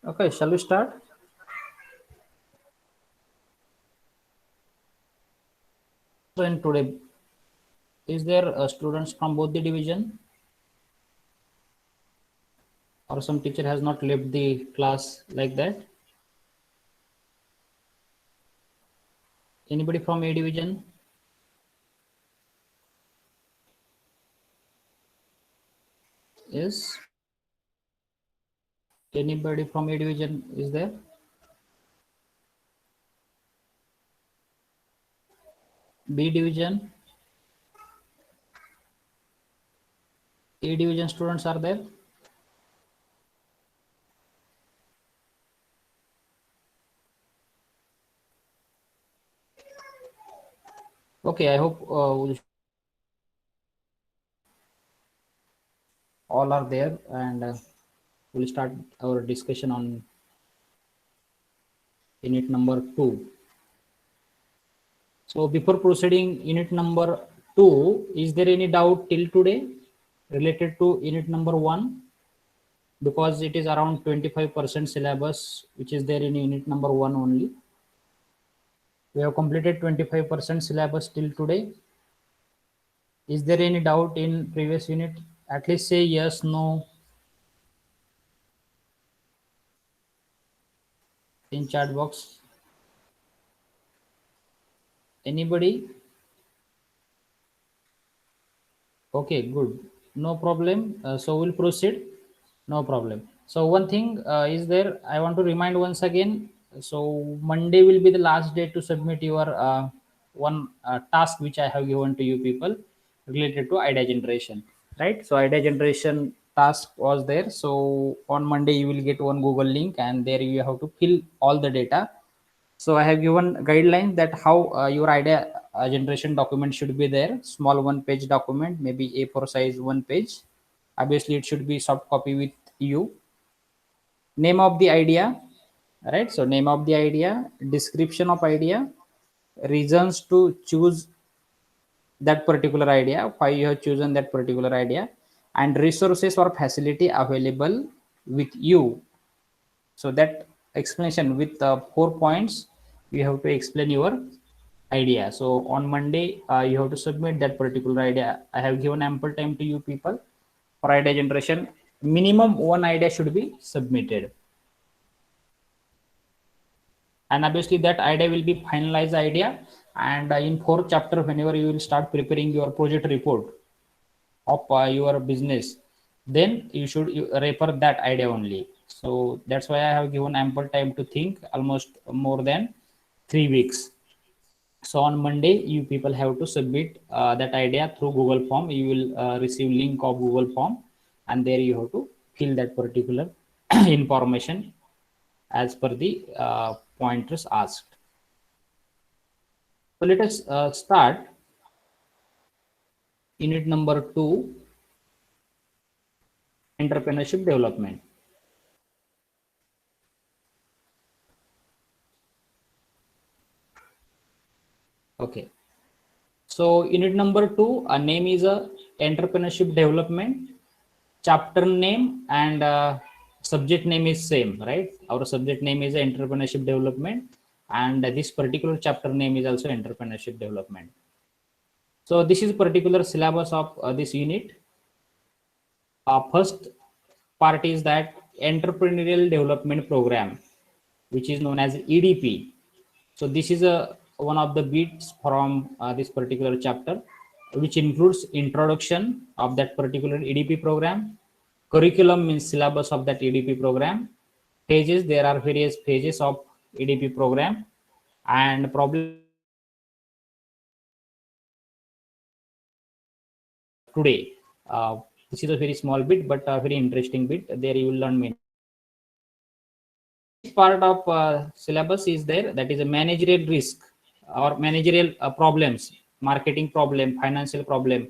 Okay, shall we start? So in today, is there students from both the division, or some teacher has not left the class like that? Anybody from A division? Yes. Anybody from A division is there? B division? A division students are there? Okay, I hope all are there, and we'll start our discussion on unit number 2. So before proceeding, unit number 2, is there any doubt till today related to unit number 1? Because it is around 25% syllabus which is there in unit number 1 only. We have completed 25% syllabus till today. Is there any doubt in previous unit? At least say yes, no in chat box. Anybody? Okay, good. No problem. So we'll proceed. No problem. So one thing is there, I want to remind once again. So Monday will be the last day to submit your one task which I have given to you people related to idea generation, right? So idea generation task was there. So on Monday you will get one Google link, and there you have to fill all the data. So I have given guidelines that how your idea generation document should be there. Small one-page document, maybe A4 size one page. Obviously, it should be soft copy with you. Name of the idea, right? So name of the idea, description of idea, reasons to choose that particular idea, why you have chosen that particular idea, and resources or facility available with you. So that explanation with 4 points, you have to explain your idea. So on Monday, you have to submit that particular idea. I have given ample time to you people for idea generation. Minimum one idea should be submitted. And obviously that idea will be finalized idea. And in 4th chapter, whenever you will start preparing your project report of your business, then you should refer that idea only. So that's why I have given ample time to think, almost more than 3 weeks. So on Monday, you people have to submit that idea through Google form. You will receive link of Google form, and there you have to fill that particular information as per the pointers asked. So let us start unit number 2, entrepreneurship development. Okay. So unit number 2, a name is a entrepreneurship development. Chapter name and subject name is same, right? Our subject name is entrepreneurship development, and this particular chapter name is also entrepreneurship development. So this is particular syllabus of this unit. First part is that entrepreneurial development program, which is known as EDP. So this is a one of the bits from this particular chapter, which includes introduction of that particular EDP program. Curriculum means syllabus of that EDP program. Pages, there are various pages of EDP program. and problem today. This is a very small bit, but a very interesting bit. There you will learn many. Next part of syllabus is there, that is a managerial risk or managerial problems, marketing problem, financial problem,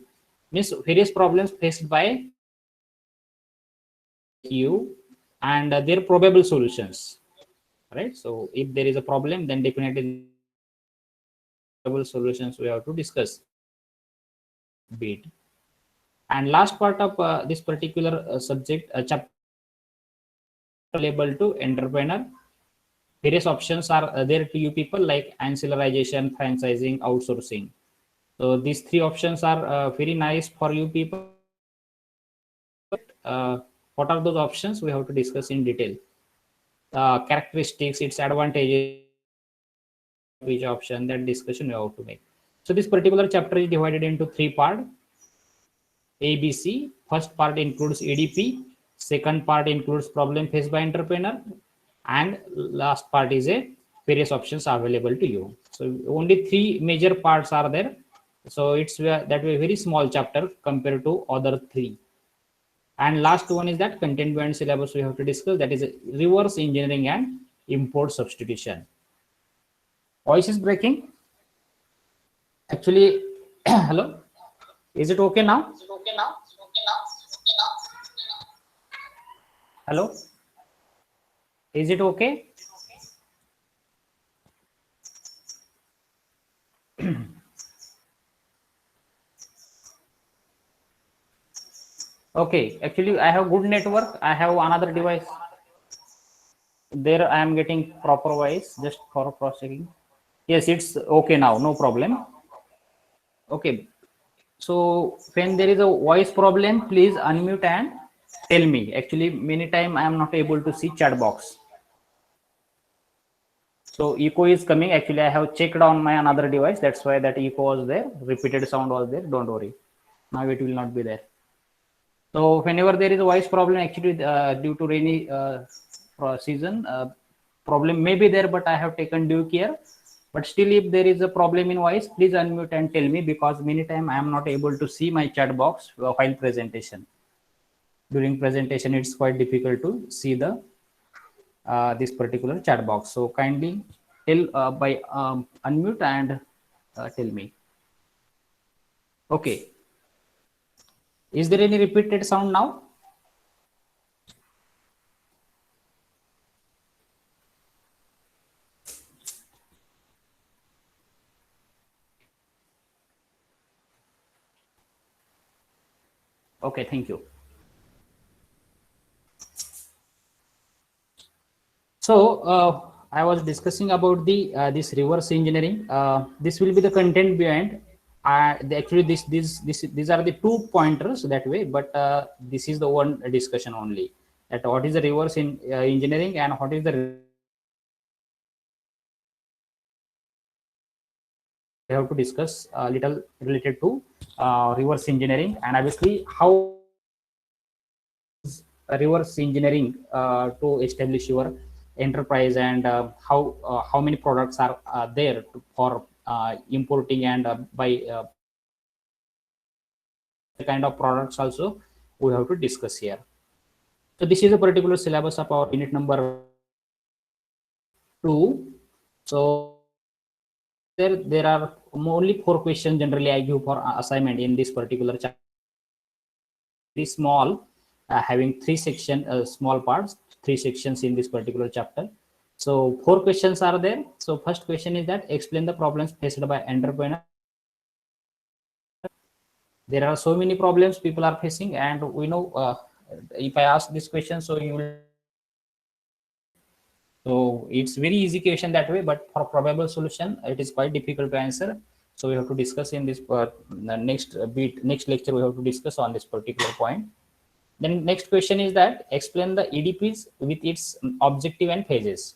means various problems faced by you and their probable solutions. Right. So if there is a problem, then definitely probable solutions we have to discuss. Bit. And last part of this particular subject chapter available to entrepreneur. Various options are there to you people, like ancillarization, franchising, outsourcing. So these three options are very nice for you people. Uh, what are those options? We have to discuss in detail. Characteristics, its advantages, which option, that discussion we have to make. So this particular chapter is divided into three parts. ABC. First part includes EDP. Second part includes problem faced by entrepreneur, and last part is a various options available to you. So only three major parts are there. So it's that way very small chapter compared to other three. And last one is that content beyond syllabus we have to discuss. That is reverse engineering and import substitution. Voice is breaking. Actually, hello. Is it okay now? Hello. Is it okay? Okay. Actually, I have good network. I have another device. There I am getting proper voice just for cross checking. Yes, it's okay now. No problem. Okay. So when there is a voice problem, please unmute and tell me. Actually, many time I am not able to see chat box. So echo is coming. Actually, I have checked on my another device. That's why that echo was there. Repeated sound was there. Don't worry. Now it will not be there. So whenever there is a voice problem, actually due to rainy season, problem may be there, but I have taken due care. But still, if there is a problem in voice, please unmute and tell me, because many time I am not able to see my chat box while presentation. During presentation, it's quite difficult to see the this particular chat box. So kindly tell by unmute and tell me. Okay. Is there any repeated sound now? Okay, thank you. So I was discussing about the this reverse engineering. This will be the content behind. Actually, these are the two pointers that way, but this is the one discussion only. That what is the reverse in engineering and what is the we have to discuss a little related to reverse engineering, and obviously how reverse engineering to establish your enterprise, and how many products are there for importing and by the kind of products also we have to discuss here. So this is a particular syllabus of our unit number 2. So there are only 4 questions generally I give for assignment in this particular chapter. Very small, having 3 section small parts, 3 sections in this particular chapter. So 4 questions are there. So first question is that explain the problems faced by entrepreneur. There are so many problems people are facing, and we know if I ask this question, so you will. So it's very easy question that way, but for probable solution, it is quite difficult to answer. So we have to discuss in this next lecture. We have to discuss on this particular point. Then next question is that explain the EDPs with its objective and phases.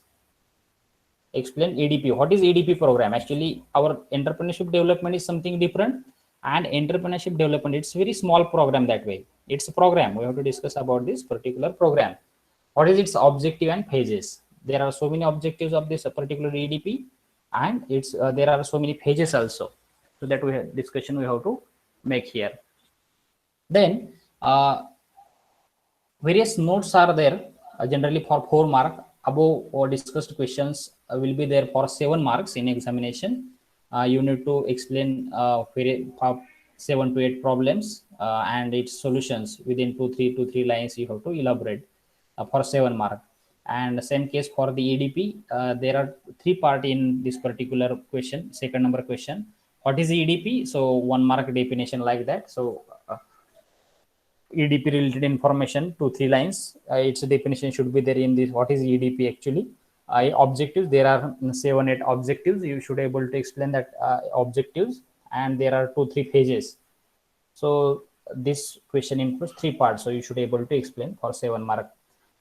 Explain EDP. What is EDP program? Actually, our entrepreneurship development is something different, and entrepreneurship development, it's very small program that way. It's a program. We have to discuss about this particular program. What is its objective and phases? There are so many objectives of this particular EDP. and it's there are so many pages also. So that we have discussion we have to make here. Then various notes are there, generally for 4 mark. Above or discussed questions will be there for 7 marks in examination. You need to explain 7 to 8 problems and its solutions within 2 3 lines. You have to elaborate for 7 mark. And same case for the EDP. There are 3 part in this particular question, second number question. What is EDP? So 1 mark definition like that. So EDP related information, 2 3 lines. Its definition should be there in this. What is EDP actually? Objectives. There are 7 8 objectives. You should able to explain that objectives, and there are 2 3 pages. So this question includes 3 parts. So you should able to explain for 7 mark.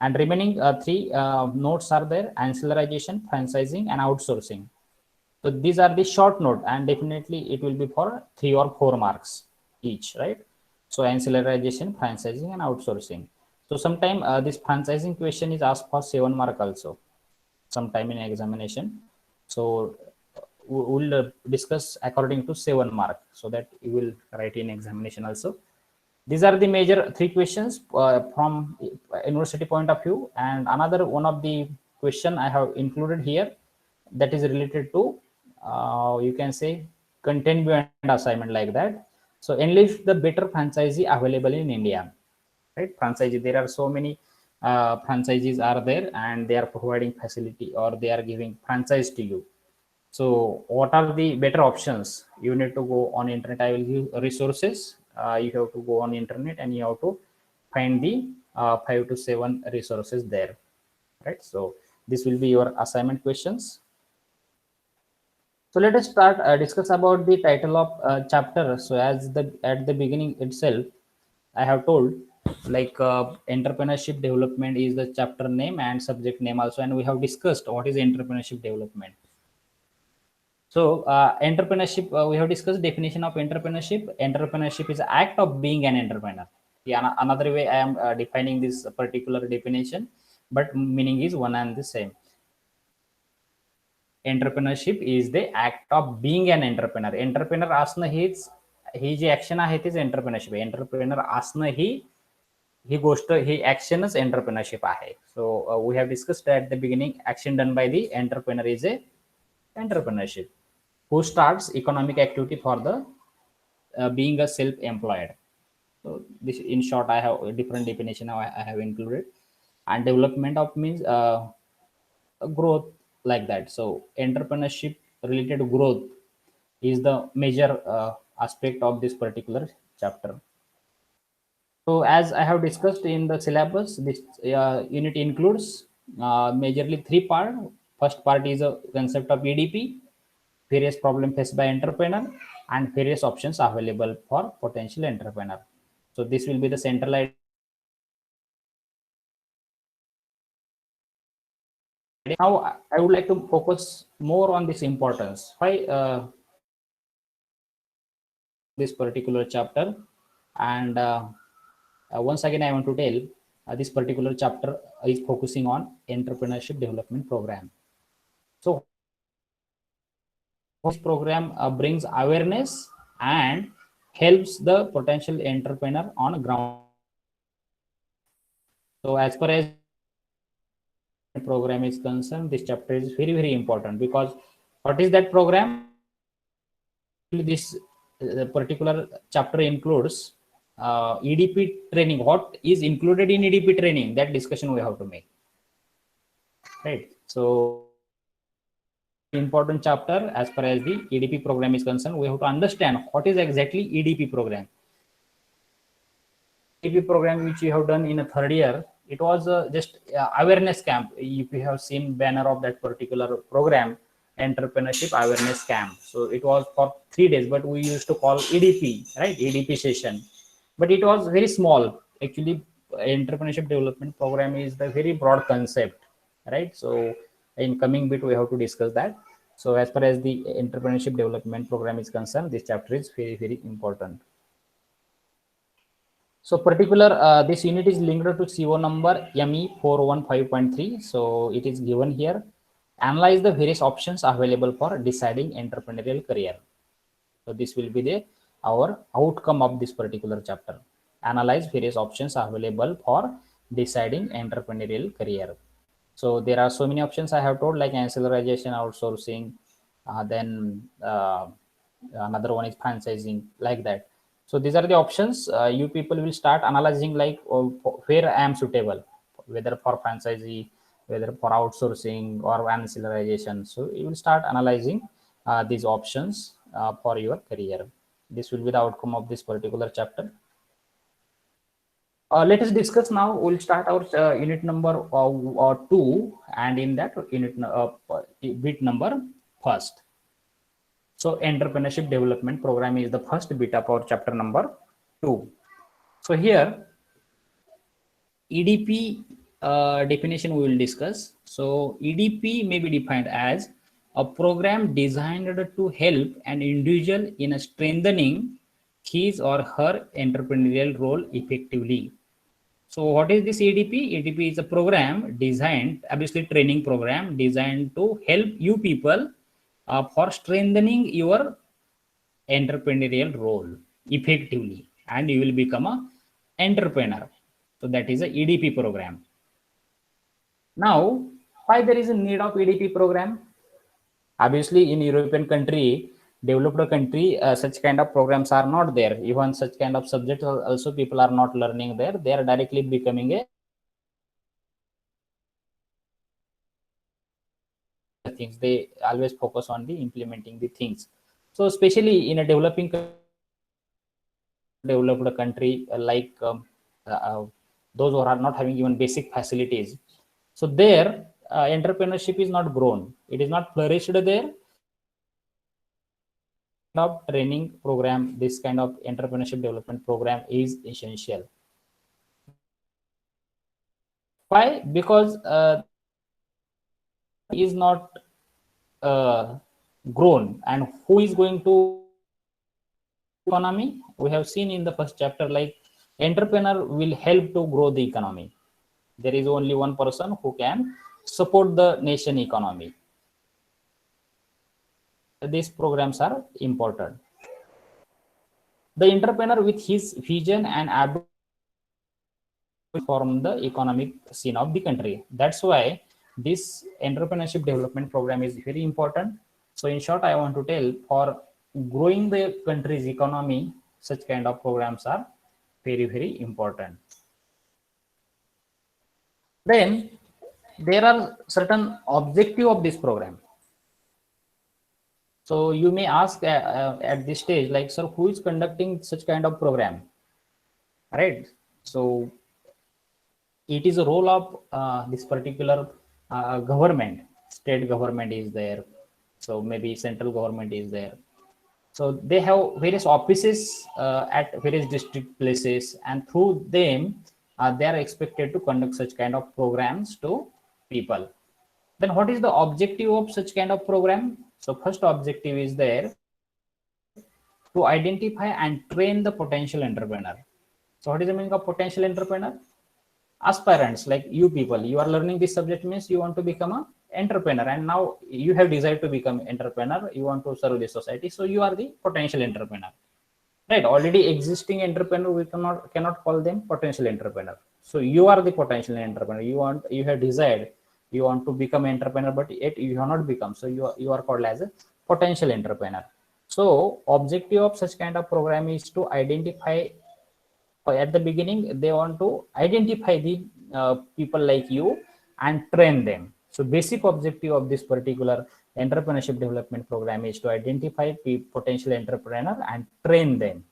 And remaining 3 notes are there: ancillarization, franchising, and outsourcing. So these are the short note, and definitely it will be for 3 or 4 marks each, right? So ancillarization, franchising, and outsourcing. So sometime this franchising question is asked for 7 mark also, sometime in examination. So we'll discuss according to 7 mark, so that you will write in examination also. These are the major 3 questions from university point of view. And another one of the question I have included here, that is related to you can say content beyond assignment, like that. So enlist the better franchisee available in India, right? Franchisee, there are so many franchisees are there, and they are providing facility, or they are giving franchise to you. So what are the better options? You need to go on internet. I will give resources. You have to go on internet, and you have to find the 5 to 7 resources there, right? So this will be your assignment questions. So let us start discuss about the title of chapter. So as the at the beginning itself, I have told, like entrepreneurship development is the chapter name and subject name also, and we have discussed what is entrepreneurship development. So entrepreneurship, we have discussed definition of entrepreneurship. Entrepreneurship is act of being an entrepreneur. Yeah, another way I am defining this particular definition, but meaning is one and the same. Entrepreneurship is the act of being an entrepreneur. Entrepreneur असणं ही जी action आहे तीच entrepreneurship आहे. Entrepreneur असणं ही गोष्ट, ही ऍक्शनच entrepreneurship आहे. So we have discussed at the beginning, action done by the entrepreneur is a entrepreneurship, who starts economic activity for the being a self-employed. So this in short I have a different definition I have included. And development of means growth, like that. So entrepreneurship related growth is the major aspect of this particular chapter. So as I have discussed in the syllabus, this unit includes majorly 3 part. First part is a concept of EDP, various problem faced by entrepreneur, and various options available for potential entrepreneur. So this will be the central idea. Now I would like to focus more on this importance. Why this particular chapter? And once again I want to tell, this particular chapter is focusing on entrepreneurship development program. So this program brings awareness and helps the potential entrepreneur on ground. So as far as program is concerned, this chapter is very important, because what is that program? This particular chapter includes EDP training. What is included in EDP training? That discussion we have to make, right? So important chapter as far as the EDP program is concerned. We have to understand what is exactly EDP program. EDP program which you have done in a third year, it was just awareness camp. If you have seen banner of that particular program, entrepreneurship awareness camp. So it was for 3 days, but we used to call EDP, right? EDP session. But it was very small. Actually, entrepreneurship development program is the very broad concept, right? So in coming bit, we have to discuss that. So as far as the entrepreneurship development program is concerned, this chapter is very important. So particular this unit is linked to CO number ME 415.3. So it is given here. Analyze the various options available for deciding entrepreneurial career. So this will be the our outcome of this particular chapter. Analyze various options available for deciding entrepreneurial career. So there are so many options I have told, like ancillarization, outsourcing, then another one is franchising, like that. So these are the options. You people will start analyzing, like, where I am suitable, whether for franchisee, whether for outsourcing or ancillarization. So you will start analyzing these options for your career. This will be the outcome of this particular chapter. Let us discuss now. We'll start our unit number 2, and in that unit bit number first. So entrepreneurship development program is the first bit of our chapter number 2. So here EDP definition we will discuss. So EDP may be defined as a program designed to help an individual in strengthening his or her entrepreneurial role effectively. So what is this EDP? EDP is a program designed, obviously training program designed to help you people for strengthening your entrepreneurial role effectively, and you will become a entrepreneur. So that is a EDP program. Now, why there is a need of EDP program? Obviously, in European country, developed country, such kind of programs are not there. Even such kind of subjects also people are not learning there. They are directly becoming a things. They always focus on the implementing the things. So especially in a developed country, like those who are not having even basic facilities, so there entrepreneurship is not grown, it is not flourished there. Of training program, this kind of entrepreneurship development program is essential. Why? Because is not grown, and who is going to economy? We have seen in the first chapter, like entrepreneur will help to grow the economy. There is only one person who can support the nation economy. These programs are important. The entrepreneur with his vision and ability form the economic scene of the country. That's why this entrepreneurship development program is very important. So in short, I want to tell, for growing the country's economy, such kind of programs are very, very important. Then there are certain objective of this program. So you may ask at this stage, like, sir, who is conducting such kind of program, right? So it is a role of this particular government. State government is there, so maybe central government is there. So they have various offices at various district places, and through them they are expected to conduct such kind of programs to people. Then what is the objective of such kind of program? So first objective is there to identify and train the potential entrepreneur. So what is the meaning of potential entrepreneur? Aspirants like you people, you are learning this subject, means you want to become a entrepreneur, and now you have decided to become entrepreneur, you want to serve the society, so you are the potential entrepreneur, right? Already existing entrepreneur, we cannot call them potential entrepreneur. So you are the potential entrepreneur. You have desired, you want to become entrepreneur, but yet you have not become, so you are called as a potential entrepreneur. So objective of such kind of program is to identify, at the beginning they want to identify the people like you and train them. So basic objective of this particular entrepreneurship development program is to identify potential entrepreneur and train them.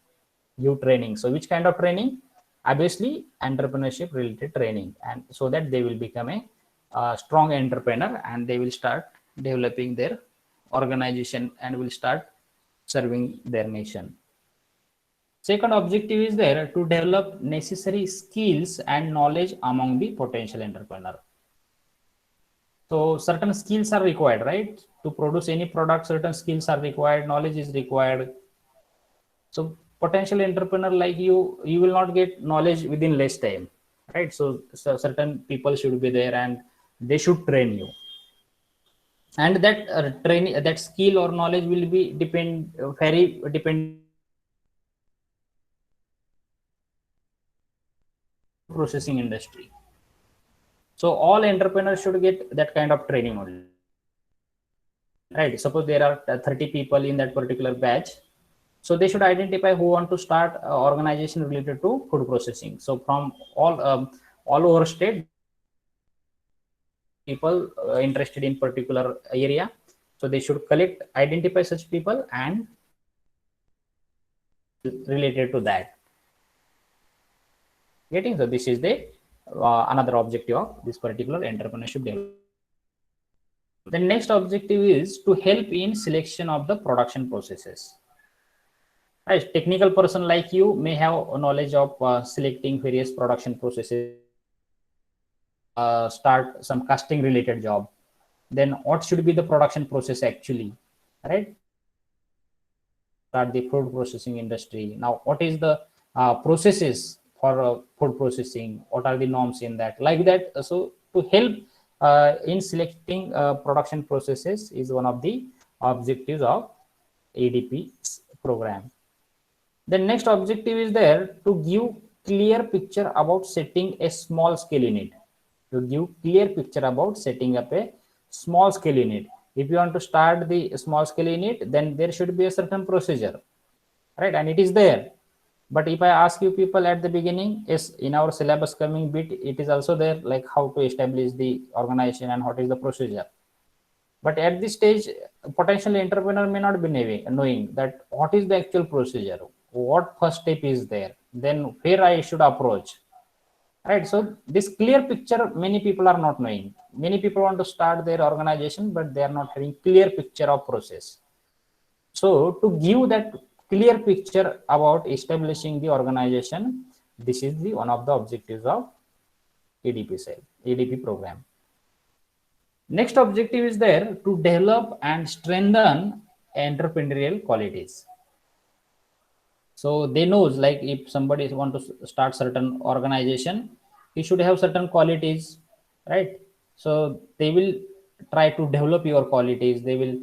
Give training. So which kind of training? Obviously entrepreneurship related training, and so that they will become a strong entrepreneur, and they will start developing their organization and will start serving their nation. Second objective is there to develop necessary skills and knowledge among the potential entrepreneur. So certain skills are required, right? To produce any product, certain skills are required, knowledge is required. So potential entrepreneur like you will not get knowledge within less time, right? So certain people should be there and they should train you. and that training, that skill or knowledge will be very dependent processing industry. So all entrepreneurs should get that kind of training only, right? Suppose there are 30 people in that particular batch, so they should identify who want to start organization related to food processing. So from all over state, people interested in particular area, so they should collect, identify such people and related to that. Getting? So this is the another objective of this particular entrepreneurship development. The next objective is to help in selection of the production processes. A technical person like you may have knowledge of selecting various production processes, start some casting related job. Then what should be the production process actually, right? Start the food processing industry. Now, what is the processes for food processing? What are the norms in that? Like that. So to help in selecting production processes is one of the objectives of EDP program. The next objective is there to give clear picture about setting a small scale unit. To give clear picture about setting up a small scale unit. If you want to start the small scale unit, then there should be a certain procedure, right? And it is there. But if I ask you people at the beginning, yes, in our syllabus coming bit, it is also there, like how to establish the organization and what is the procedure. But at this stage, potential entrepreneur may not be knowing that what is the actual procedure, what first step is there, then where I should approach, right? So this clear picture, many people are not knowing. Many people want to start their organization, but they are not having clear picture of process. So to give that clear picture about establishing the organization, this is the one of the objectives of EDP cell, EDP program. Next objective is there to develop and strengthen entrepreneurial qualities. So they knows, like if somebody want to start certain organization, he should have certain qualities, right? So they will try to develop your qualities. They will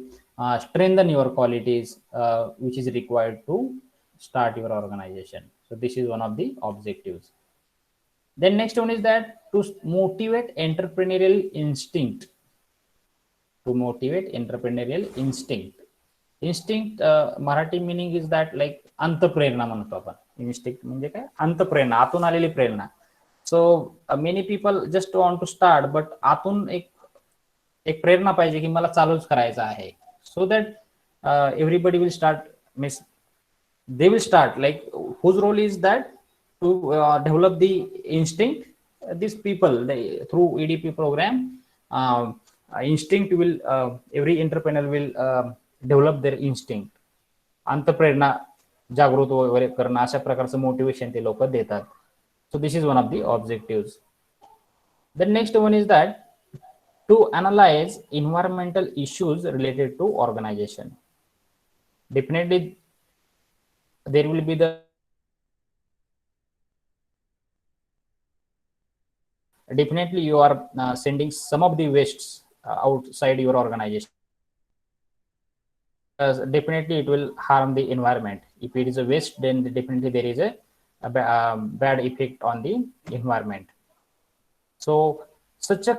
strengthen your qualities, which is required to start your organization. So this is one of the objectives. Then next one is that to motivate entrepreneurial instinct. To motivate entrepreneurial instinct. Instinct Marathi meaning is that like अंतप्रेरणा म्हणतो आपण. Instinct म्हणजे काय? अंतप्रेरणा, आतून आलेली प्रेरणा. So many people just want to start, but आतून एक प्रेरणा पाहिजे की मला चालूच करायचं आहे. So that everybody will start, means they will start, like whose role is that to develop the instinct. These people, through EDP program, instinct will, every entrepreneur will develop their instinct. अंतप्रेरणा जागृत वगैरे करणं, अशा प्रकारचं motivation ते लोक देतात. So this is one of the objectives. The next one is that to analyze environmental issues related to organization. Definitely there will be the definitely you are sending some of the wastes outside your organization. Definitely it will harm the environment. If it is a waste, then definitely there is a bad effect on the environment. So such a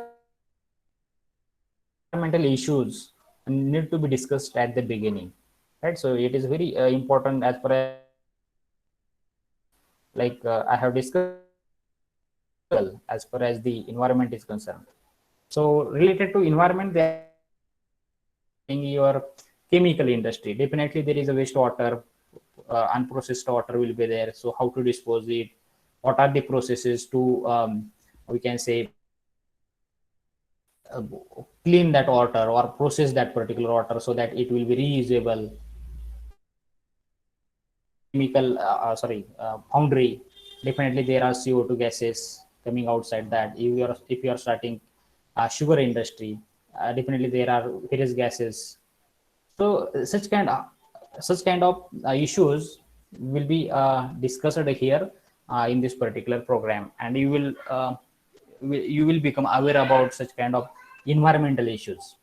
environmental issues need to be discussed at the beginning, right? So it is very important as far as, like I have discussed, as far as the environment is concerned. So related to environment, they in your chemical industry, definitely there is a wastewater, unprocessed water will be there. So how to dispose it? What are the processes to we can say clean that water or process that particular water so that it will be reusable? Chemical foundry, definitely there are CO2 gases coming outside that. If you are starting sugar industry, definitely there are various gases. So such kind of issues will be discussed here in this particular program, and you will become aware about such kind of environmental issues.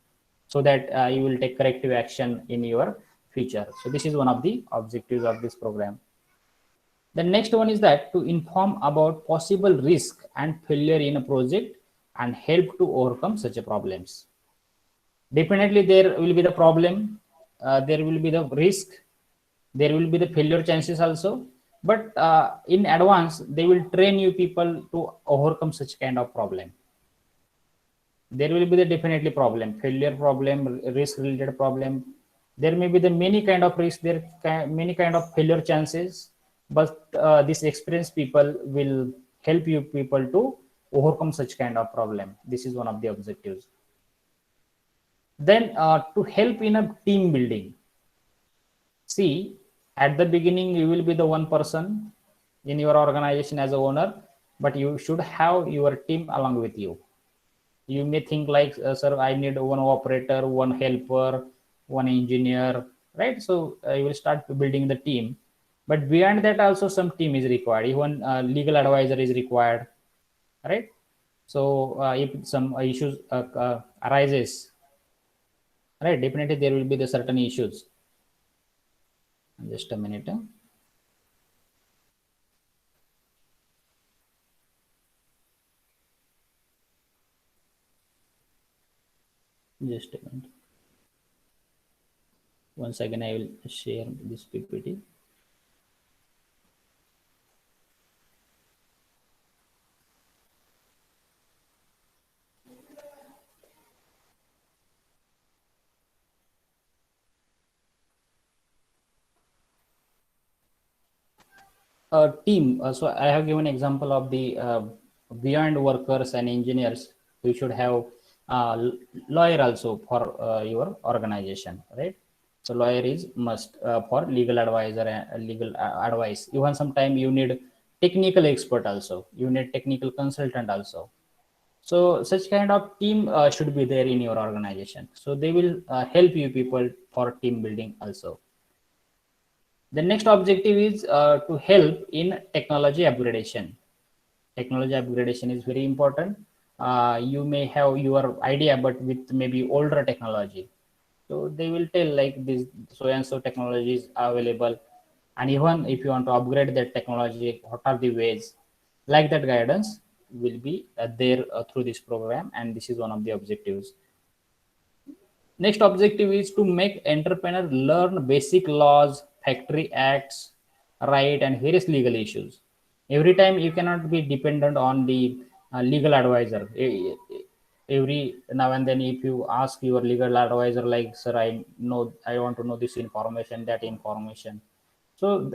so that you will take corrective action in your future. So this is one of the objectives of this program. The next one is that to inform about possible risk and failure in a project and help to overcome such a problems. Definitely there will be the problem, there will be the risk, there will be the failure chances also, but in advance they will train you people to overcome such kind of problem. There will be the definitely problem, failure problem, risk related problem. There may be the many kind of risk, many kind of failure chances, but this experienced people will help you people to overcome such kind of problem. This is one of the objectives. Then to help in a team building. See, at the beginning you will be the one person in your organization as a owner, but you should have your team along with you. You may think like, sir, I need one operator, one helper, one engineer, right? So you will start building the team, but beyond that also some team is required. Even legal advisor is required, right? So if some issues arises, right, definitely there will be the certain issues. Just a minute. Just a minute. Once again, I will share this PPT. Team. So I have given example of the beyond workers and engineers. You should have lawyer also for your organization, right? So lawyer is must for legal advisor and legal advice. Even sometime you need technical expert also. You need technical consultant also. So such kind of team should be there in your organization. So they will help you people for team building also. The next objective is to help in technology upgradation. Technology upgradation is very important. You may have your idea, but with maybe older technology. So they will tell like this so and so technology is available. And even if you want to upgrade that technology, what are the ways? Like that guidance will be there through this program. And this is one of the objectives. Next objective is to make entrepreneur learn basic laws, factory acts, right, and various legal issues. Every time you cannot be dependent on the legal advisor. Every now and then, if you ask your legal advisor, like, "Sir, I want to know this information, that information." So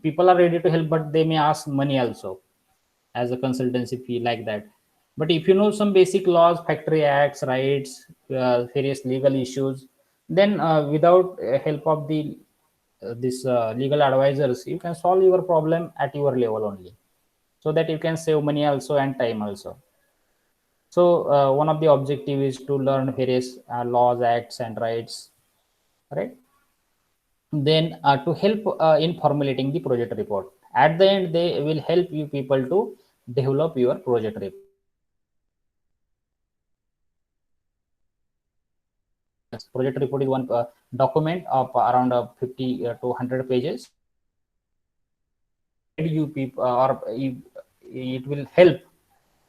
people are ready to help, but they may ask money also as a consultancy fee like that. But if you know some basic laws, factory acts, rights, various legal issues, then without help of the this legal advisors, you can solve your problem at your level only, so that you can save money also and time also. So one of the objective is to learn various laws, acts, and rights, right? Then to help in formulating the project report. At the end, they will help you people to develop your project report. Project report is one document of around 50 to 100 pages. You people or it will help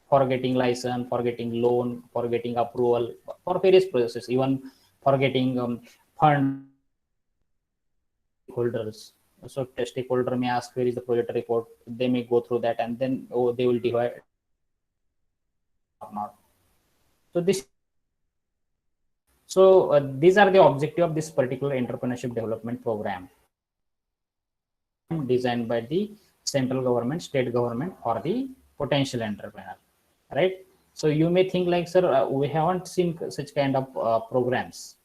for getting license, for getting loan, for getting approval, for various processes, even for getting fund holders. So stakeholder may ask where is the project report. They may go through that and then they will divide or not. So this. So these are the objective of this particular entrepreneurship development program designed by the central government, state government for the potential entrepreneur, right? So you may think like, sir, we haven't seen such kind of programs.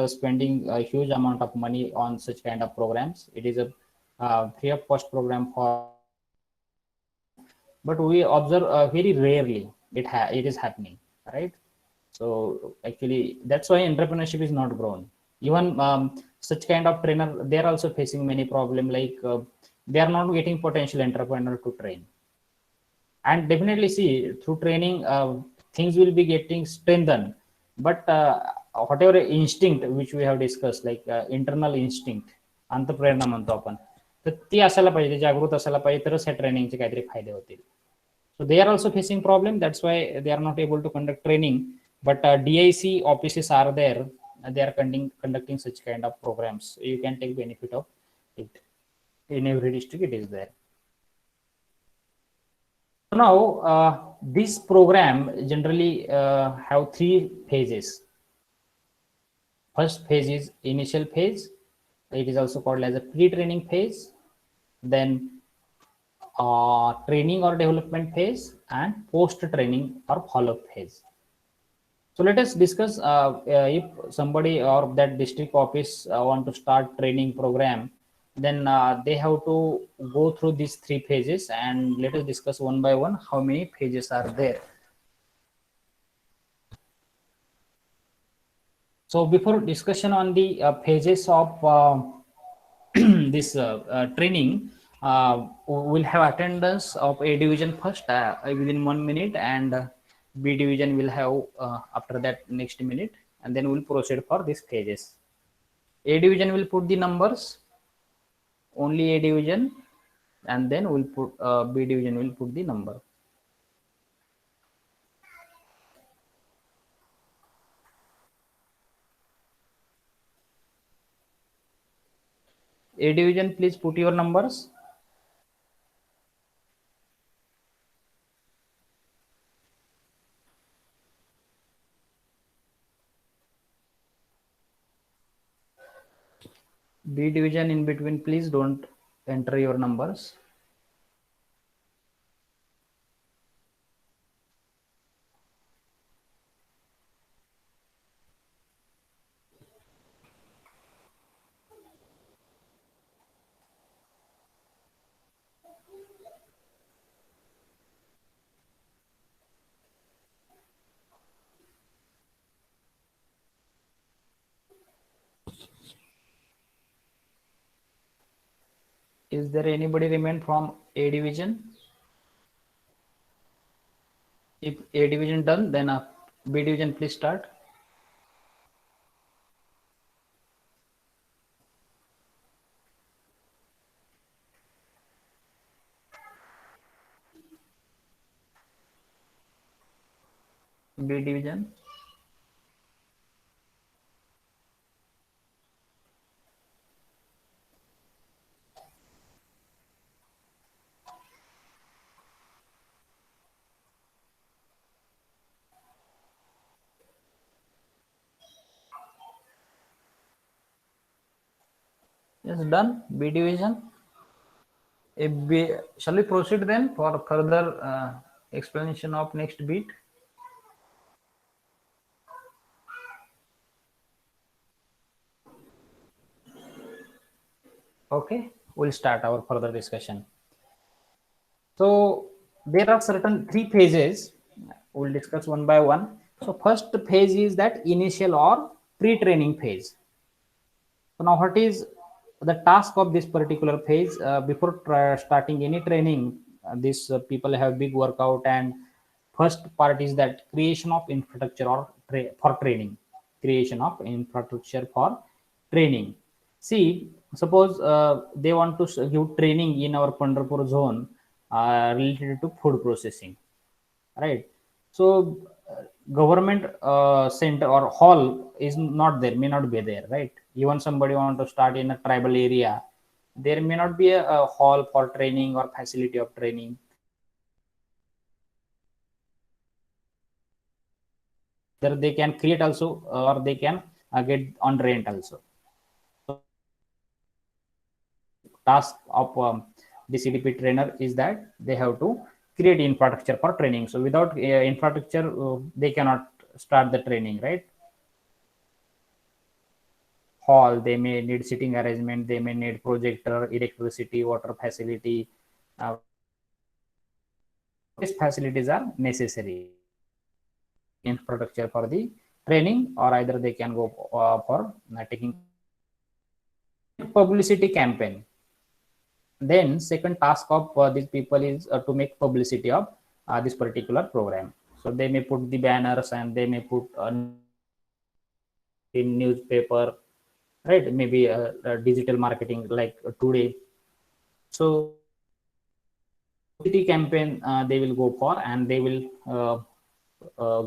Spending a huge amount of money on such kind of programs. It is a free of cost program for, but we observe very rarely it is happening, right? So actually, that's why entrepreneurship is not grown. Even such kind of trainer, they are also facing many problem, like they are not getting potential entrepreneur to train. And definitely see through training, things will be getting strengthened. but whatever instinct which we have discussed, like internal instinct, अंतप्रेरणा म्हणतो आपण, तर ती असायला पाहिजे, जागृत असायला पाहिजे, तरच ह्या ट्रेनिंगचे काहीतरी फायदे होतील. So they are also facing problem. That's why they are not able to conduct training. But DIC offices are there. They are conducting such kind of programs. You can take benefit of it. In every district, it is there. So now, this program generally have three phases. First phase is initial phase. It is also called as a pre-training phase. Then training or development phase, and post-training or follow-up phase. So let us discuss if somebody or that district office want to start training program, then they have to go through these three phases, and let us discuss one by one how many phases are there. So before discussion on the phases of this training, we'll have attendance of A division first within 1 minute, and B division will have after that next minute, and then we'll proceed for these phases. A division will put the numbers, only A division, and then we'll put B division will put the number. A division, please put your numbers. B division in between, please don't enter your numbers. Is there anybody remain from A division? If A division done, then B division, please start. B division. Yes, done. B division. Shall we proceed then for further explanation of next bit? Okay, we'll start our further discussion. So there are certain three phases. We'll discuss one by one. So first phase is that initial or pre-training phase. So now what is the task of this particular phase? Before starting any training, these people have big workout, and first part is that creation of infrastructure or for training. Creation of infrastructure for training. See, suppose they want to give training in our Pandharpur zone related to food processing, right? So government center or hall is not there, may not be there, right? Even somebody want to start in a tribal area, there may not be a hall for training or facility of training. There they can create also, or they can get on rent also. Task of this EDP trainer is that they have to create infrastructure for training. So without infrastructure, they cannot start the training, right? Hall, they may need sitting arrangement, they may need projector, electricity, water facility. These facilities are necessary infrastructure for the training, or either they can go for taking publicity campaign. Then second task of these people is to make publicity of this particular program. So they may put the banners, and they may put in newspaper, right? Maybe digital marketing like today. So publicity campaign they will go for, and they will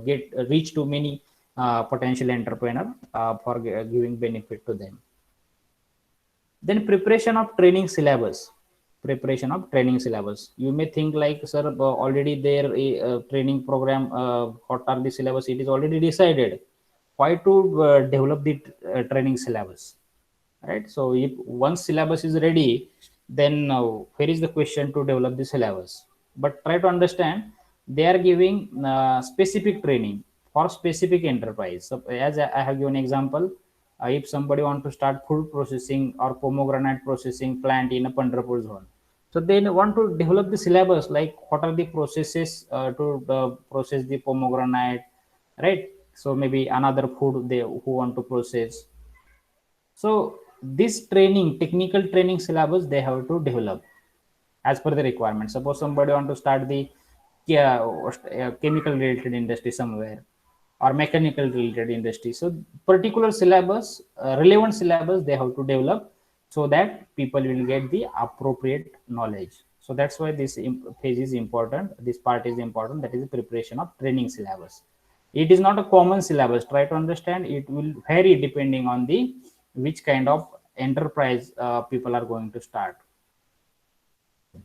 get reach to many potential entrepreneur for giving benefit to them. Then preparation of training syllabus. Preparation of training syllabus. You may think like, sir, already there a training program. What are the syllabus? It is already decided. Why to develop the training syllabus? Right. So if once syllabus is ready, then where is the question to develop the syllabus? But try to understand, they are giving specific training for specific enterprise. So as I have given example, if somebody want to start food processing or pomegranate processing plant in a Pandharpur zone, so they want to develop the syllabus, like what are the processes to process the pomegranate, right? So maybe another food they who want to process. So this training, technical training syllabus, they have to develop as per the requirement. Suppose somebody want to start the chemical related industry somewhere, or mechanical related industry. So particular syllabus, relevant syllabus, they have to develop, so that people will get the appropriate knowledge. So that's why this phase is important. This part is important. That is the preparation of training syllabus. It is not a common syllabus. Try to understand. It will vary depending on the which kind of enterprise people are going to start.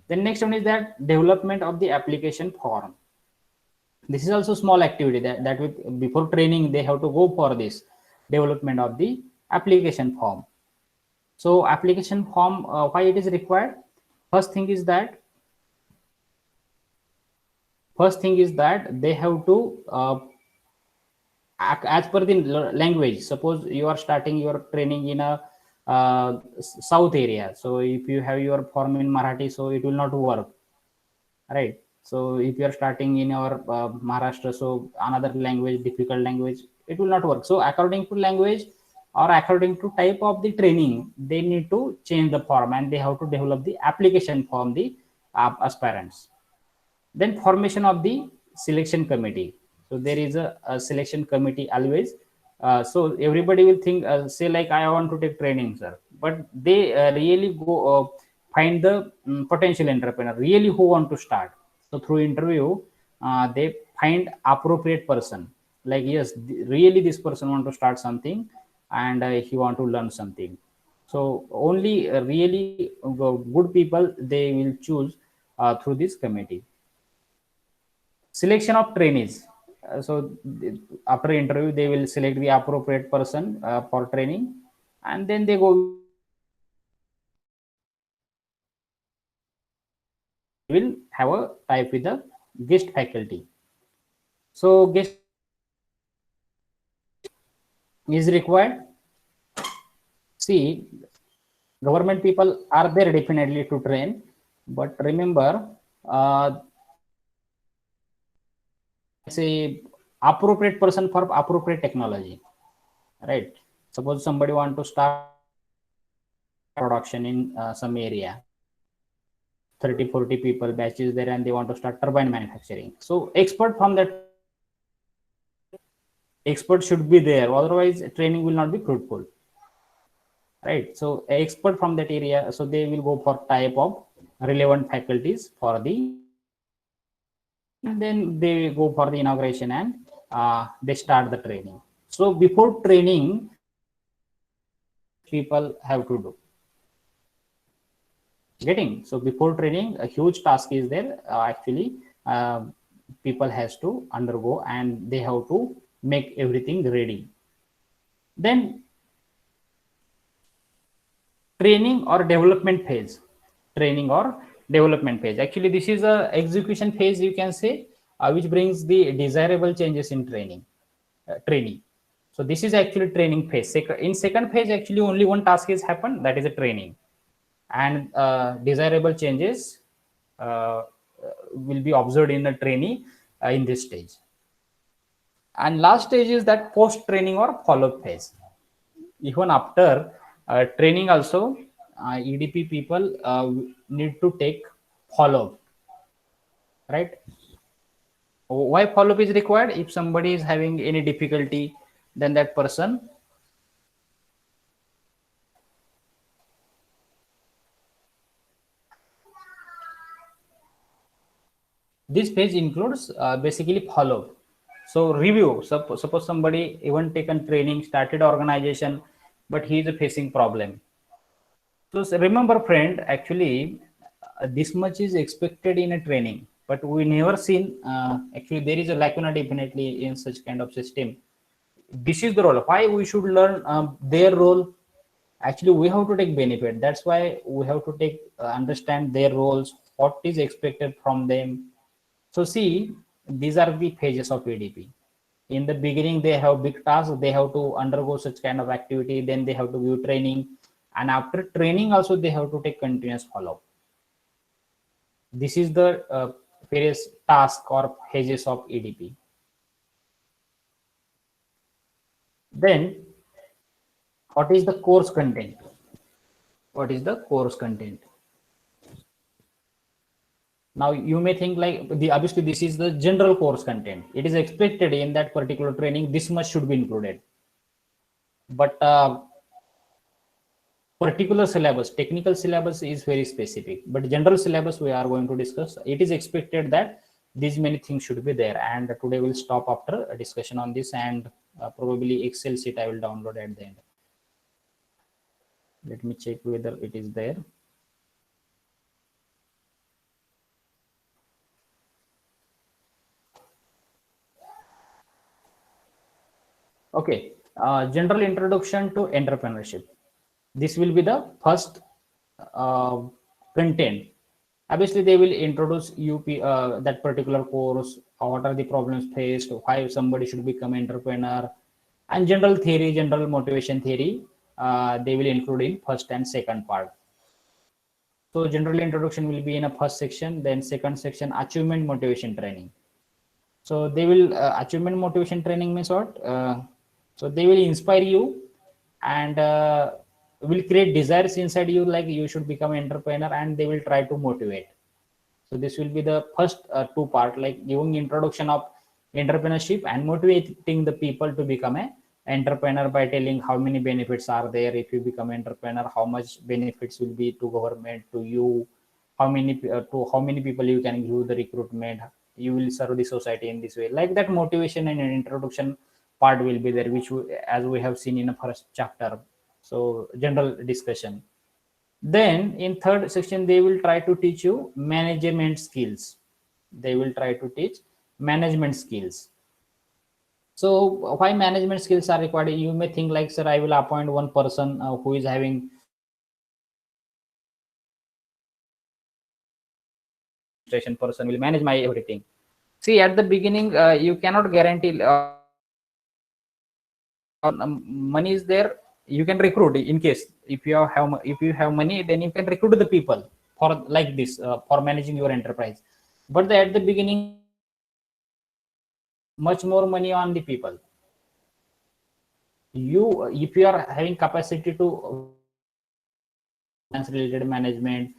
The next one is that development of the application form. This is also small activity that before training they have to go for this development of the application form. So application form, why it is required? First thing is that they have to as per the language. Suppose you are starting your training in a south area, so if you have your form in Marathi, so it will not work, right? So if you are starting in your Maharashtra, so another language, difficult language, it will not work. So according to language or according to type of the training, they need to change the form, and they have to develop the application form, the aspirants. Then formation of the selection committee. So there is a selection committee always. So everybody will think, say like, I want to take training, sir, but they really go find the potential entrepreneur really who want to start. So through interview, they find appropriate person, like, yes, really this person want to start something, and he want to learn something. So only really good people they will choose through this committee. Selection of trainees. So after interview, they will select the appropriate person for training, and then they go with the will have a type with the guest faculty. So guest is required. See, government people are there definitely to train, but remember, say appropriate person for appropriate technology, right? Suppose somebody want to start production in some area, 30-40 people batches there, and they want to start turbine manufacturing. So expert should be there, otherwise training will not be fruitful, right? So expert from that area, so they will go for type of relevant faculties for the, and then they go for the inauguration, and they start the training. So before training, people have to do getting. So before training, a huge task is there. Actually, people has to undergo, and they have to make everything ready. Then training or development phase. Training or development phase. Actually, this is a execution phase, you can say, which brings the desirable changes in training. So this is actually training phase. In second phase, actually only one task is happened, that is a training, and desirable changes will be observed in a trainee in this stage. And last stage is that post training or follow up phase. Even after training also, EDP people need to take follow up, right? Why follow up is required? If somebody is having any difficulty, then that person This phase includes basically follow. So review. Suppose somebody even taken training, started organization, but he is facing problem. So remember friend, actually this much is expected in a training, but we never seen, actually there is a lacuna definitely in such kind of system. This is the role. Why we should learn their role? Actually we have to take benefit. That's why we have to take understand their roles, what is expected from them. So see, these are the phases of EDP. In the beginning, they have big tasks. They have to undergo such kind of activity. Then they have to give training, and after training, also they have to take continuous follow. This is the various task or phases of EDP. Then, what is the course content? What is the course content? Now you may think like the obviously this is the general course content. It is expected in that particular training this much should be included. But particular syllabus, technical syllabus is very specific, but general syllabus we are going to discuss. It is expected that these many things should be there, and today we'll stop after a discussion on this, and probably Excel sheet I will download at the end. Let me check whether it is there. Okay, general introduction to entrepreneurship. This will be the first uh, content. Obviously, they will introduce you that particular course. What are the problems faced? Why somebody should become entrepreneur, and general theory, general motivation theory. They will include in first and second part. So, general introduction will be in a first section. Then second section, achievement motivation training. So they will achievement motivation training means what? So they will inspire you and will create desires inside you, like you should become an entrepreneur, and they will try to motivate. So this will be the first two part, like giving introduction of entrepreneurship and motivating the people to become a entrepreneur by telling how many benefits are there if you become entrepreneur, how much benefits will be to government, to you, how many people you can give the recruitment, you will serve the society in this way. Like that motivation and introduction part will be there, which as we have seen in the first chapter. So general discussion. Then in third section, they will try to teach you management skills. They will try to teach management skills. So why management skills are required? You may think like, sir, I will appoint one person who is having person will manage my everything. See, at the beginning, you cannot guarantee money is there. You can recruit in case if you have money, then you can recruit the people for like this for managing your enterprise. But at the beginning, much more money on the people. You if you are having capacity to finance related management,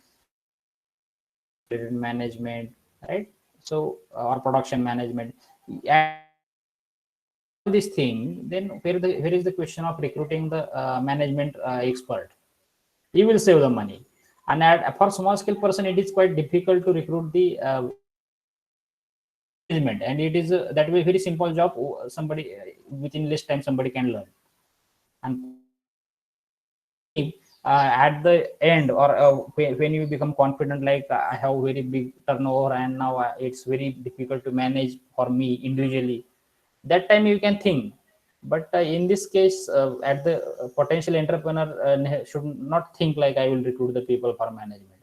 right? So or production management. This thing, then where is the question of recruiting the management expert? You will save the money. And for small scale person, it is quite difficult to recruit the management, and it is that way very simple job. Somebody within less time somebody can learn. And at the end, or when you become confident, like I have very big turnover and now it's very difficult to manage for me individually, that time you can think. But in this case, at the potential entrepreneur should not think like I will recruit the people for management.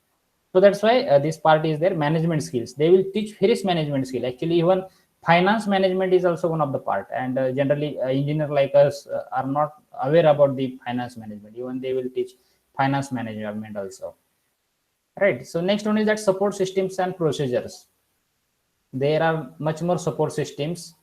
So that's why this part is their management skills. They will teach various management skill. Actually, even finance management is also one of the part. And generally, engineer like us are not aware about the finance management. Even they will teach finance management also. Right. So next one is that support systems and procedures. There are much more support systems.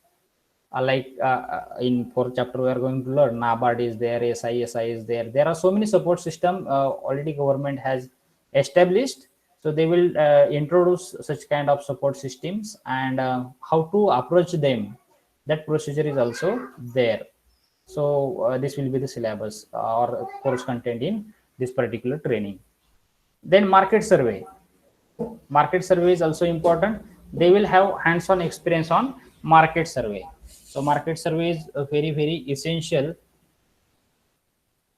In fourth chapter, we are going to learn NABARD is there, SISI is there. There are so many support system already government has established. So they will introduce such kind of support systems, and how to approach them. That procedure is also there. So this will be the syllabus or course content in this particular training. Then market survey. Market survey is also important. they will have hands-on experience on market survey. So market survey is very very essential.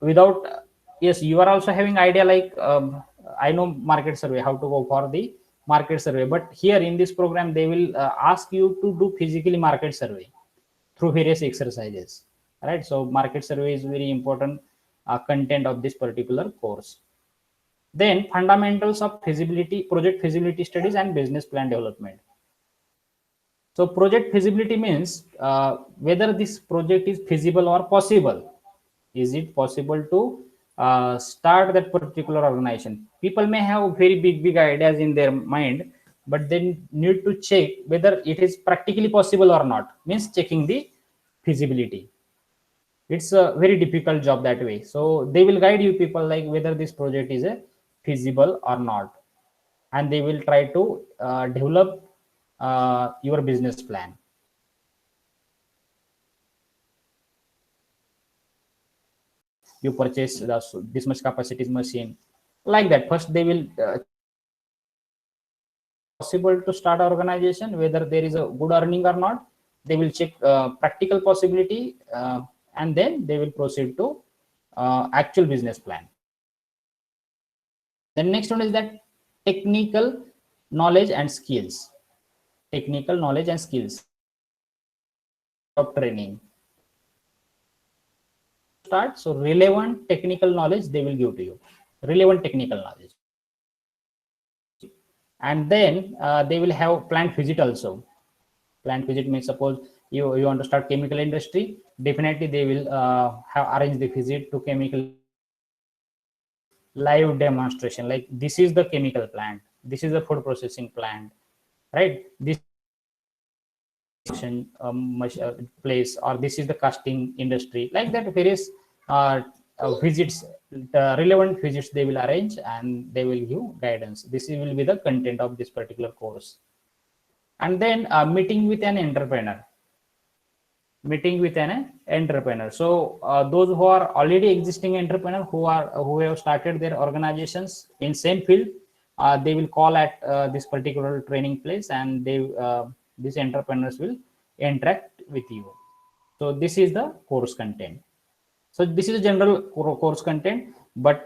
Without, yes, you are also having idea like, I know market survey, how to go for the market survey, but here in this program they will ask you to do physically market survey through various exercises, right? So market survey is very important content of this particular course. Then fundamentals of feasibility, project feasibility studies and business plan development. So project feasibility means whether this project is feasible or possible. Is it possible to start that particular organization? People may have very big ideas in their mind, but they need to check whether it is practically possible or not. Means checking the feasibility. It's a very difficult job that way. So they will guide you people like whether this project is a feasible or not, and they will try to develop your business plan. You purchase this much capacity machine, like that. First they will possible to start organization, whether there is a good earning or not. They will check practical possibility, and then they will proceed to actual business plan. Then next one is that technical knowledge and skills. Technical knowledge and skills of training. Start, so relevant technical knowledge they will give to you. Relevant technical knowledge. And then they will have plant visit also. Plant visit means suppose you want to start chemical industry, definitely they will have arranged the visit to chemical, live demonstration like this is the chemical plant, this is the food processing plant, right? This place, or this is the casting industry, like that. Various visits, relevant visits they will arrange, and they will give guidance. This will be the content of this particular course. And then meeting with an entrepreneur. Meeting with an entrepreneur. So those who are already existing entrepreneur, who have started their organizations in same field, they will call at this particular training place, and these entrepreneurs will interact with you. So this is the course content. So this is a general course content, but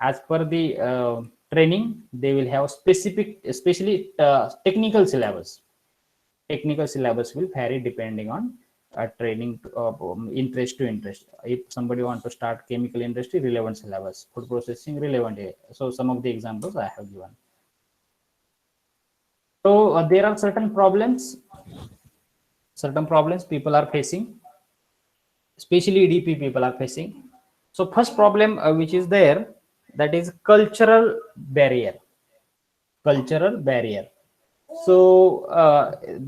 as per the training, they will have specific, especially technical syllabus. Technical syllabus will vary depending on training, interest to interest. If somebody want to start chemical industry, relevant syllabus. Food processing, relevant. So some of the examples I have given. So there are certain problems people are facing, especially EDP people are facing. So first problem which is there, that is cultural barrier. Cultural barrier. So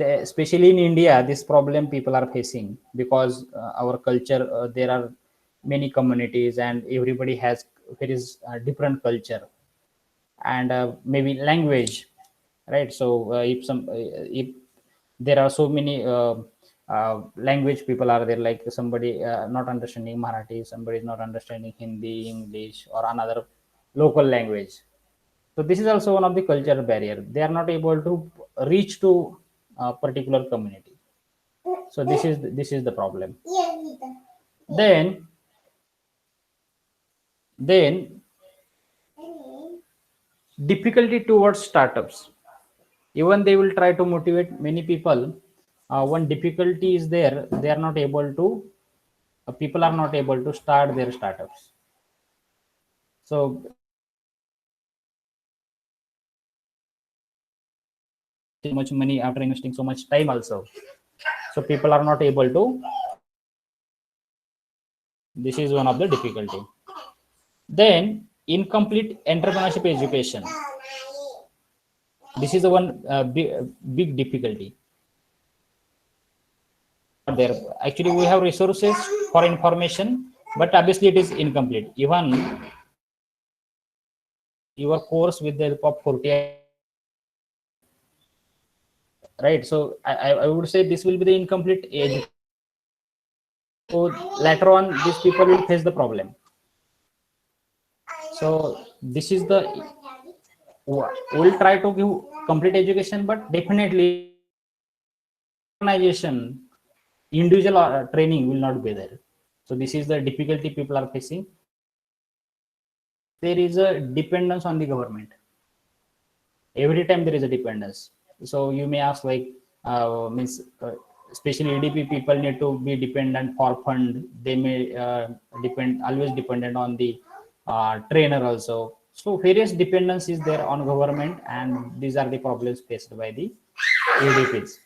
especially in India, this problem people are facing, because our culture, there are many communities and everybody has very different culture, and maybe language, right? So if there are so many language people are there, like somebody not understanding Marathi, somebody is not understanding Hindi, English, or another local language. So this is also one of the cultural barrier. They are not able to reach to a particular community. So this is the problem. Then then difficulty towards startups. Even they will try to motivate many people. One difficulty is there, they are not able to, people are not able to start their startups. So so much money after investing so much time also, so people are not able to. This is one of the difficulty. Then incomplete entrepreneurship education. This is the one big difficulty. There actually we have resources for information, but obviously it is incomplete. Even your course with the help of 40, right? So I would say this will be the incomplete age. So later on these people will face the problem. So this is the will try to give complete education, but definitely organization individual training will not be there. So this is the difficulty people are facing. There is a dependence on the government. Every time there is a dependence. So you may ask like means especially EDP people need to be dependent for fund. They may depend always dependent on the trainer also. So various dependence is there on government, and these are the problems faced by the EDPs.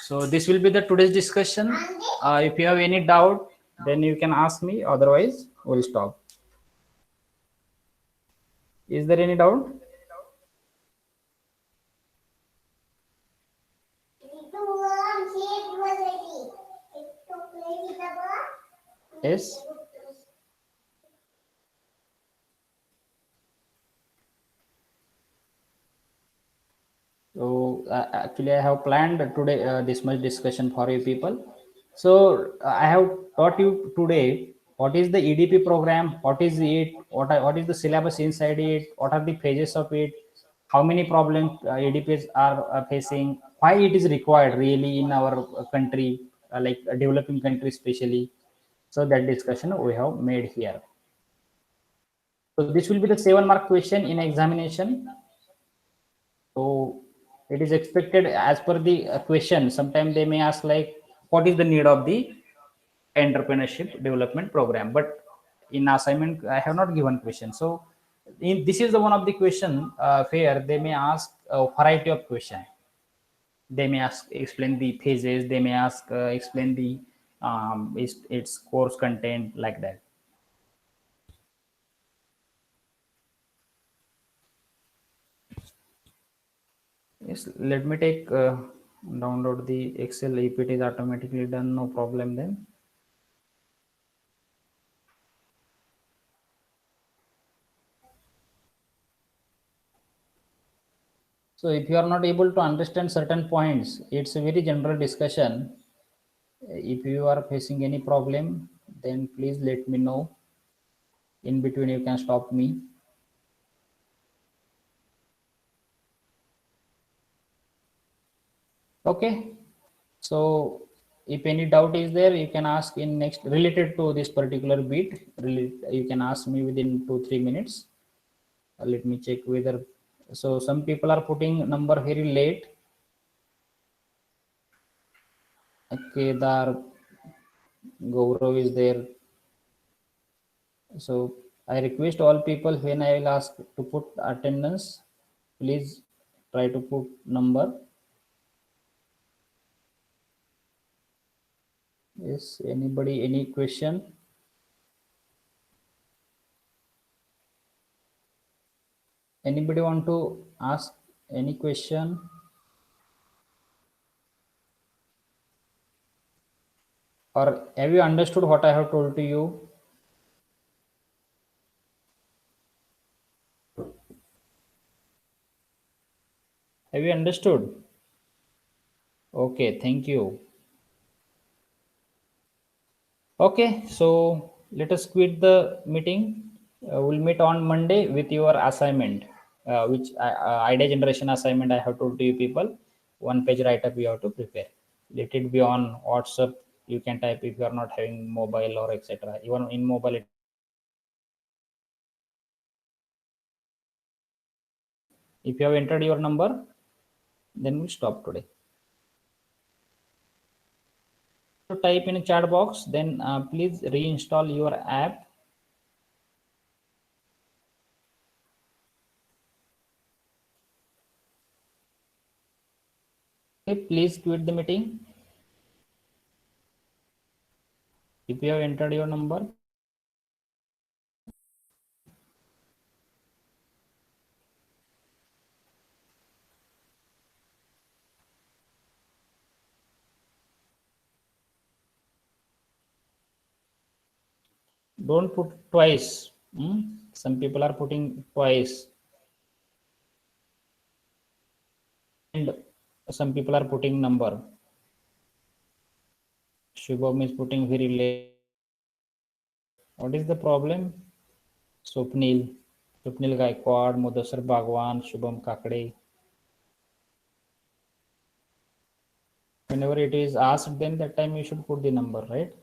So this will be the today's discussion. If you have any doubt, then you can ask me. Otherwise, we'll stop. Is there any doubt? Yes. So actually, I have planned today this much discussion for you people. So I have taught you today what is the EDP program, what is it, what is the syllabus inside it, what are the phases of it, how many problems EDPs are facing, why it is required really in our country, like a developing country especially. So that discussion we have made here. So this will be the 7 mark question in examination. So it is expected as per the question. Sometimes they may ask like, what is the need of the entrepreneurship development program? But in assignment, I have not given question. So this is the one of the question where they may ask a variety of question. They may ask explain the phases. They may ask explain the its course content like that. Yes, let me take download the Excel. If it is automatically done, no problem then. So if you are not able to understand certain points, it's a very general discussion. If you are facing any problem, then please let me know. In between, you can stop me. Okay. So if any doubt is there, you can ask in next related to this particular bit. You can ask me within 2 3 minutes. Let me check whether. So some people are putting number very late. Kedar Gaurav is there. So I request all people when I will ask to put attendance, please try to put number. Yes, anybody, any question? Anybody want to ask any question? Or have you understood what I have told to you? Have you understood? Okay, thank you. Okay, so let us quit the meeting. We'll meet on Monday with your assignment, which idea generation assignment I have told to you people. One page write up you have to prepare. Let it be on WhatsApp. You can type if you are not having mobile or etc. Even in mobile, if you have entered your number, then we'll stop today. So type in a chat box. Then please reinstall your app. Okay, please quit the meeting. If you have entered your number, don't put twice. Some people are putting twice, and some people are putting number. Shubham is putting very late. What is the problem? Swapnil. Swapnil Gaikwad, Mudasar Bhagwan, Shubham Kakade. Whenever it is asked, then that time you should put the number, right?